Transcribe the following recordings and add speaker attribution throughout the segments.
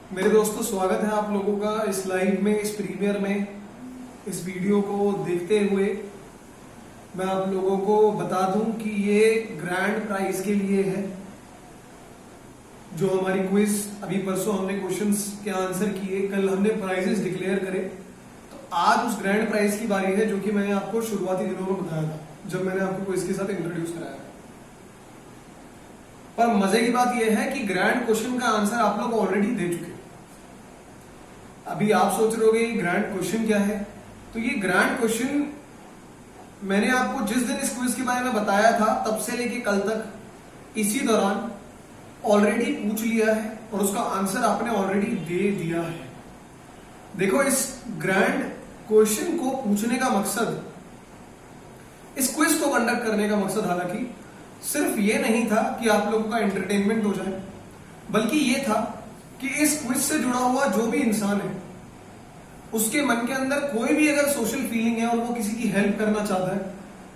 Speaker 1: मेरे दोस्तों, स्वागत है आप लोगों का इस लाइव में, इस प्रीमियर में। इस वीडियो को देखते हुए मैं आप लोगों को बता दूं कि ये ग्रैंड प्राइज के लिए है। जो हमारी क्विज अभी परसों हमने क्वेश्चंस के आंसर किए, कल हमने प्राइजेस डिक्लेयर करे, तो आज उस ग्रैंड प्राइज की बारी है जो कि मैंने आपको शुरुआती दिनों में बताया था जब मैंने आपको क्विज के साथ इंट्रोड्यूस कराया। पर मजे की बात यह है कि ग्रैंड क्वेश्चन का आंसर आप लोग ऑलरेडी दे चुके। अभी आप सोच रहे होगे ग्रैंड क्वेश्चन क्या है। तो ये ग्रैंड क्वेश्चन मैंने आपको जिस दिन इस क्विज के बारे में बताया था तब से लेके कल तक इसी दौरान ऑलरेडी पूछ लिया है और उसका आंसर आपने ऑलरेडी दे दिया है। देखो, इस ग्रैंड क्वेश्चन को पूछने का मकसद, इस क्विज को कंडक्ट करने का मकसद हालांकि सिर्फ ये नहीं था कि आप लोगों का एंटरटेनमेंट हो जाए, बल्कि ये था कि इस क्विज से जुड़ा हुआ जो भी इंसान है उसके मन के अंदर कोई भी अगर सोशल फीलिंग है और वो किसी की हेल्प करना चाहता है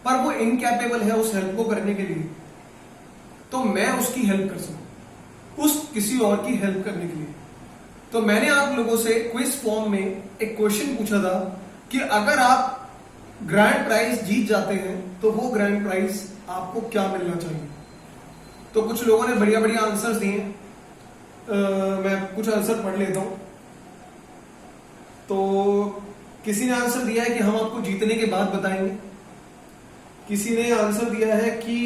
Speaker 1: पर वो इनकैपेबल है उस हेल्प को करने के लिए, तो मैं उसकी हेल्प कर सकूं, उस किसी और की हेल्प करने के लिए। तो मैंने आप लोगों से क्विज फॉर्म में एक क्वेश्चन पूछा था कि अगर आप ग्रैंड प्राइज जीत जाते हैं तो वो ग्रैंड प्राइज आपको क्या मिलना चाहिए। तो कुछ लोगों ने बढ़िया बढ़िया आंसर्स दिए। मैं कुछ आंसर पढ़ लेता हूं। तो किसी ने आंसर दिया है कि हम आपको जीतने के बाद बताएंगे। किसी ने आंसर दिया है कि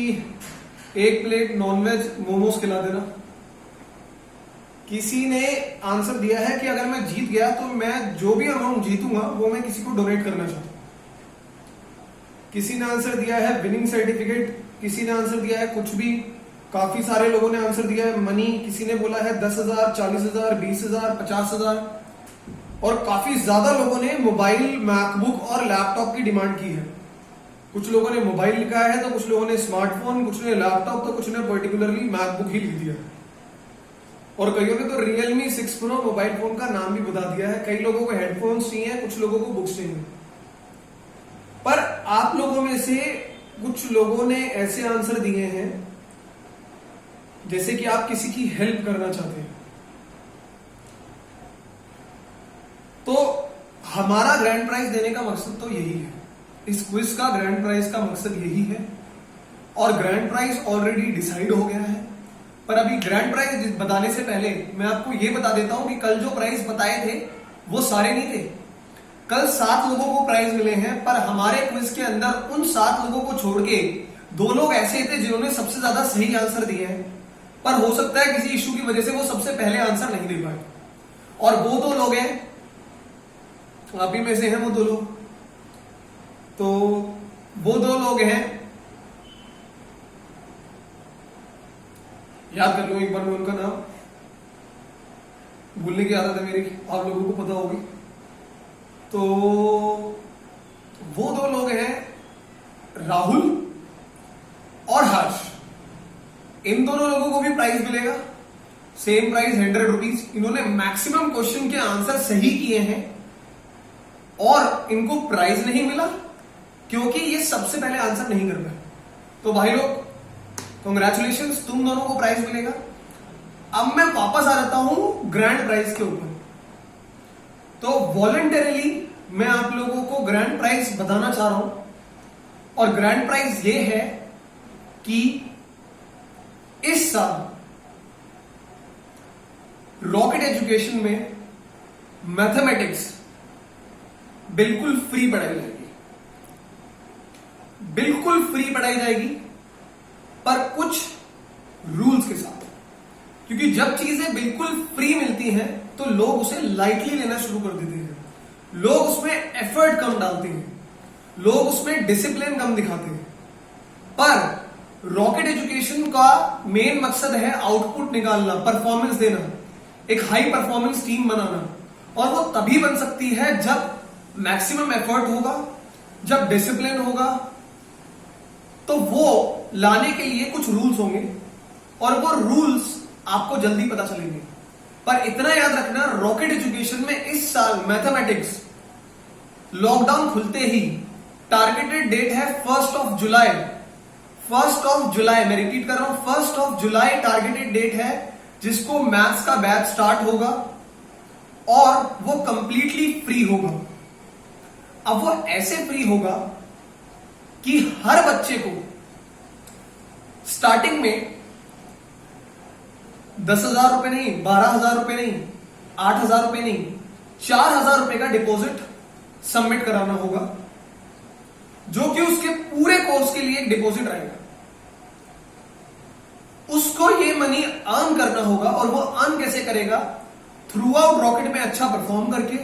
Speaker 1: एक प्लेट नॉनवेज मोमोज खिला देना। किसी ने आंसर दिया है कि अगर मैं जीत गया तो मैं जो भी अमाउंट जीतूंगा वो मैं किसी को डोनेट करना चाहता हूं। किसी ने आंसर दिया है विनिंग सर्टिफिकेट। किसी ने आंसर दिया है कुछ भी। काफी सारे लोगों ने आंसर दिया है मनी। किसी ने बोला है 10,000, 40,000, 20,000, 50,000 और काफी ज्यादा लोगों ने मोबाइल, मैकबुक और लैपटॉप की डिमांड की है। कुछ लोगों ने मोबाइल लिखा है तो कुछ लोगों ने स्मार्टफोन, कुछ ने लैपटॉप, तो कुछ ने पर्टिकुलरली मैकबुक ही लिख दिया है। और कईयों ने तो Realme 6 Pro मोबाइल फोन का नाम भी बता दिया है। कई लोगों को हेडफोन्स चाहिए, कुछ लोगों को बुक्स चाहिए। पर आप लोगों में से कुछ लोगों ने ऐसे आंसर दिए हैं जैसे कि आप किसी की हेल्प करना चाहते हैं। तो हमारा ग्रैंड प्राइज देने का मकसद तो यही है। इस क्विज का ग्रैंड प्राइज का मकसद यही है और ग्रैंड प्राइज ऑलरेडी डिसाइड हो गया है। पर अभी ग्रैंड प्राइज बताने से पहले मैं आपको यह बता देता हूं कि कल जो प्राइज बताए थे वो सारे नहीं थे। कल 7 लोगों को प्राइज मिले हैं, पर हमारे क्विज के अंदर उन 7 लोगों को छोड़ के 2 लोग ऐसे थे जिन्होंने सबसे ज्यादा सही आंसर दिए हैं, पर हो सकता है किसी इशू की वजह से वो सबसे पहले आंसर नहीं दे पाए। और वो 2 लोग हैं, आप ही में से हैं वो 2 लोग। तो वो 2 लोग हैं, याद कर लो एक बार मैं उनका नाम, भूलने की आदत है मेरी, आप लोगों को पता होगी। तो वो 2 लोग हैं राहुल और हर्ष। इन दोनों लोगों को भी प्राइज मिलेगा, सेम प्राइज 100 रुपीज। इन्होंने मैक्सिमम क्वेश्चन के आंसर सही किए हैं और इनको प्राइज नहीं मिला क्योंकि ये सबसे पहले आंसर नहीं कर पाए। तो भाई लोग, कांग्रेचुलेशंस, तुम दोनों को प्राइज मिलेगा। अब मैं वापस आ जाता हूं ग्रैंड प्राइज के ऊपर। तो वॉलंटरीली मैं आप लोगों को ग्रैंड प्राइज बताना चाह रहा हूं और ग्रैंड प्राइज ये है कि इस साल रॉकेट एजुकेशन में मैथमेटिक्स बिल्कुल फ्री पढ़ाई जाएगी। बिल्कुल फ्री पढ़ाई जाएगी, पर कुछ रूल्स के साथ। क्योंकि जब चीजें बिल्कुल फ्री मिलती हैं तो लोग उसे लाइटली लेना शुरू कर देते हैं। लोग उसमें एफर्ट कम डालते हैं, लोग उसमें डिसिप्लिन कम दिखाते हैं। पर रॉकेट एजुकेशन का मेन मकसद है आउटपुट निकालना, परफॉर्मेंस देना, एक हाई परफॉर्मेंस टीम बनाना। और वो तभी बन सकती है जब मैक्सिमम एफर्ट होगा, जब डिसिप्लिन होगा। तो वो लाने के लिए कुछ रूल्स होंगे और वो रूल्स आपको जल्दी पता चलेंगे। पर इतना याद रखना, रॉकेट एजुकेशन में इस साल मैथमेटिक्स लॉकडाउन खुलते ही टारगेटेड डेट है 1 जुलाई। 1 जुलाई, मैं रिपीट कर रहा हूं, 1 जुलाई टारगेटेड डेट है जिसको मैथ्स का बैच स्टार्ट होगा और वो कंप्लीटली फ्री होगा। अब वो ऐसे फ्री होगा कि हर बच्चे को स्टार्टिंग में 10,000 रुपए नहीं, 12,000 रुपए नहीं, 8,000 रुपए नहीं, 4,000 रुपए का डिपॉजिट सबमिट कराना होगा, जो कि उसके पूरे कोर्स के लिए एक डिपॉजिट रहेगा। उसको ये मनी अर्न करना होगा, और वो अर्न कैसे करेगा? थ्रू आउट रॉकेट में अच्छा परफॉर्म करके,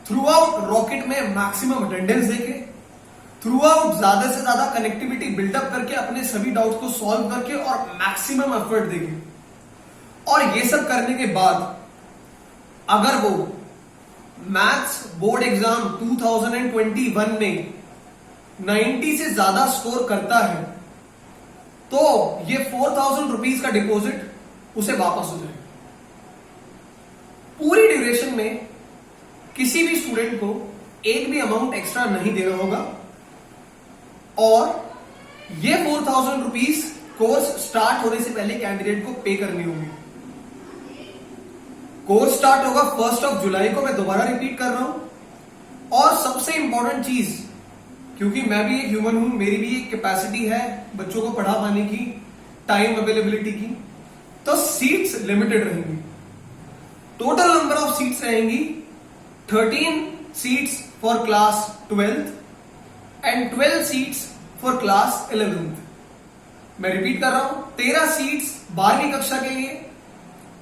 Speaker 1: थ्रू आउट रॉकेट में मैक्सिमम अटेंडेंस देके, थ्रू आउट ज्यादा से ज्यादा कनेक्टिविटी बिल्डअप करके, अपने सभी डाउट्स को सॉल्व करके और मैक्सिमम एफर्ट देके। और ये सब करने के बाद अगर वो मैथ्स बोर्ड एग्जाम 2021 में 90 से ज्यादा स्कोर करता है, तो ये 4,000 रुपीज का डिपॉजिट उसे वापस हो जाएगा। पूरी ड्यूरेशन में किसी भी स्टूडेंट को एक भी अमाउंट एक्स्ट्रा नहीं देना होगा, और ये 4,000 रुपीज कोर्स स्टार्ट होने से पहले कैंडिडेट को पे करनी होगी। कोर्स स्टार्ट होगा 1 जुलाई को, मैं दोबारा रिपीट कर रहा हूं। और सबसे इंपॉर्टेंट चीज, क्योंकि मैं भी एक ह्यूमन हूं, मेरी भी एक कैपेसिटी है बच्चों को पढ़ा पाने की, टाइम अवेलेबिलिटी की, तो सीट्स लिमिटेड रहेंगी। टोटल नंबर ऑफ सीट्स रहेंगी 13 seats for class 12th and 12 seats for class 11th। मैं रिपीट कर रहा हूं, 13 सीट्स 12वीं कक्षा के लिए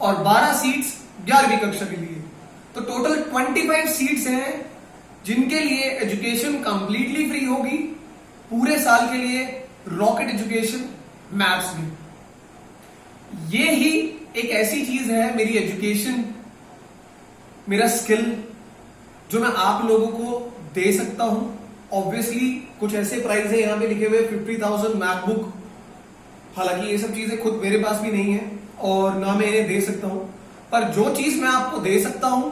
Speaker 1: और 12 सीट्स 11वीं कक्षा के लिए। तो टोटल 25 सीट्स हैं जिनके लिए एजुकेशन कंप्लीटली फ्री होगी पूरे साल के लिए, रॉकेट एजुकेशन मैथ्स में। ये ही एक ऐसी चीज है, मेरी एजुकेशन, मेरा स्किल, जो मैं आप लोगों को दे सकता हूं। ऑब्वियसली कुछ ऐसे प्राइस है यहां पे लिखे हुए 50,000 मैकबुक, हालांकि ये सब चीजें खुद मेरे पास भी नहीं है और ना मैं इन्हें दे सकता हूं, पर जो चीज मैं आपको दे सकता हूं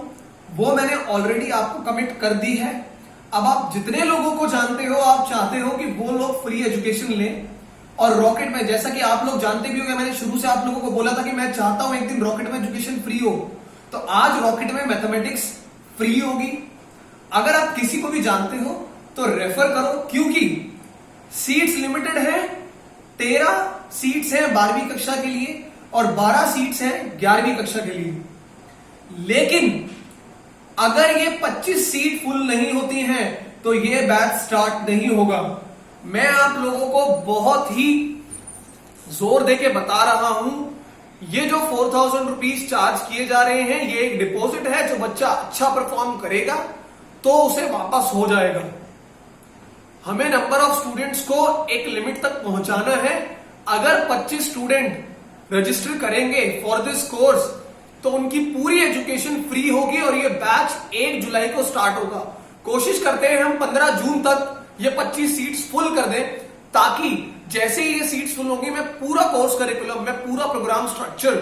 Speaker 1: वो मैंने ऑलरेडी आपको कमिट कर दी है। अब आप जितने लोगों को जानते हो, आप चाहते हो कि वो लोग फ्री एजुकेशन लें, और रॉकेट में, जैसा कि आप लोग जानते भी होंगे, मैंने शुरू से आप लोगों को बोला था कि मैं चाहता हूं एक दिन रॉकेट में एजुकेशन फ्री हो, तो आज रॉकेट में मैथमेटिक्स फ्री होगी। अगर आप किसी को भी जानते हो तो रेफर करो, क्योंकि सीट्स लिमिटेड है। 13 सीट्स हैं 12वीं कक्षा के लिए और 12 सीट्स हैं 11वीं कक्षा के लिए। लेकिन अगर ये 25 सीट फुल नहीं होती हैं तो ये बैच स्टार्ट नहीं होगा। मैं आप लोगों को बहुत ही जोर देके बता रहा हूं, ये जो 4,000 रुपीज चार्ज किए जा रहे हैं, ये एक डिपॉजिट है। जो बच्चा अच्छा परफॉर्म करेगा तो उसे वापस हो जाएगा। हमें नंबर ऑफ स्टूडेंट्स को एक लिमिट तक पहुंचाना है। अगर 25 स्टूडेंट रजिस्टर करेंगे फॉर दिस कोर्स तो उनकी पूरी एजुकेशन फ्री होगी, और ये बैच 1 जुलाई को स्टार्ट होगा। कोशिश करते हैं हम 15 जून तक ये 25 सीट्स फुल कर दें, ताकि जैसे ही ये सीट्स फुल होंगी, मैं पूरा कोर्स करिकुलम, मैं पूरा प्रोग्राम स्ट्रक्चर,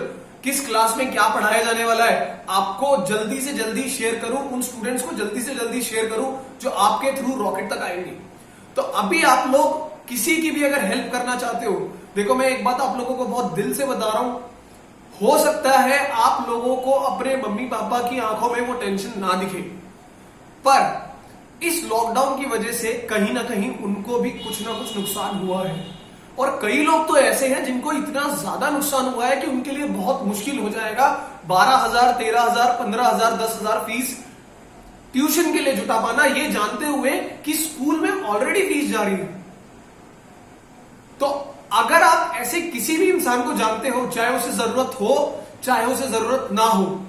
Speaker 1: किस क्लास में क्या पढ़ाया जाने वाला है, आपको जल्दी से जल्दी शेयर करूं, उन स्टूडेंट्स को जल्दी से जल्दी शेयर करूं जो आपके थ्रू रॉकेट तक आएंगे। तो अभी आप लोग किसी की भी अगर हेल्प करना चाहते हो, देखो मैं एक बात आप लोगों को बहुत दिल से बता रहा हूं, हो सकता है आप लोगों को अपने मम्मी पापा की आंखों में वो टेंशन ना दिखे, पर इस लॉकडाउन की वजह से कहीं ना कहीं उनको भी कुछ ना कुछ नुकसान हुआ है। और कई लोग तो ऐसे हैं जिनको इतना ज्यादा नुकसान हुआ है कि उनके लिए बहुत मुश्किल हो जाएगा 12,000, 13,000, 15,000, 10,000 फीस ट्यूशन के लिए जुटा पाना, ये जानते हुए कि स्कूल में ऑलरेडी फीस जा रही है। तो अगर आप ऐसे किसी भी इंसान को जानते हो, चाहे उसे जरूरत हो चाहे उसे जरूरत ना हो,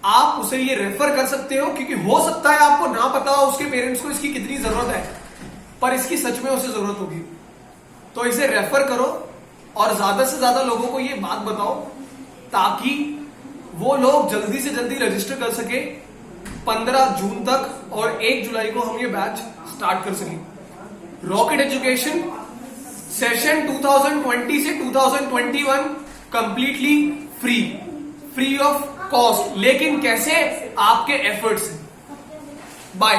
Speaker 1: आप उसे ये रेफर कर सकते हो, क्योंकि हो सकता है आपको ना पता हो उसके पेरेंट्स को इसकी कितनी जरूरत है, पर इसकी सच में उसे जरूरत होगी। तो इसे रेफर करो और ज्यादा से ज्यादा लोगों को ये बात बताओ, ताकि वो लोग जल्दी से जल्दी रजिस्टर कर सके 15 जून तक, और 1 जुलाई को हम ये बैच स्टार्ट कर सकें। रॉकेट एजुकेशन सेशन 2020 से 2021 कंप्लीटली फ्री ऑफ कॉस्ट, लेकिन कैसे? आपके एफर्ट्स। बाय।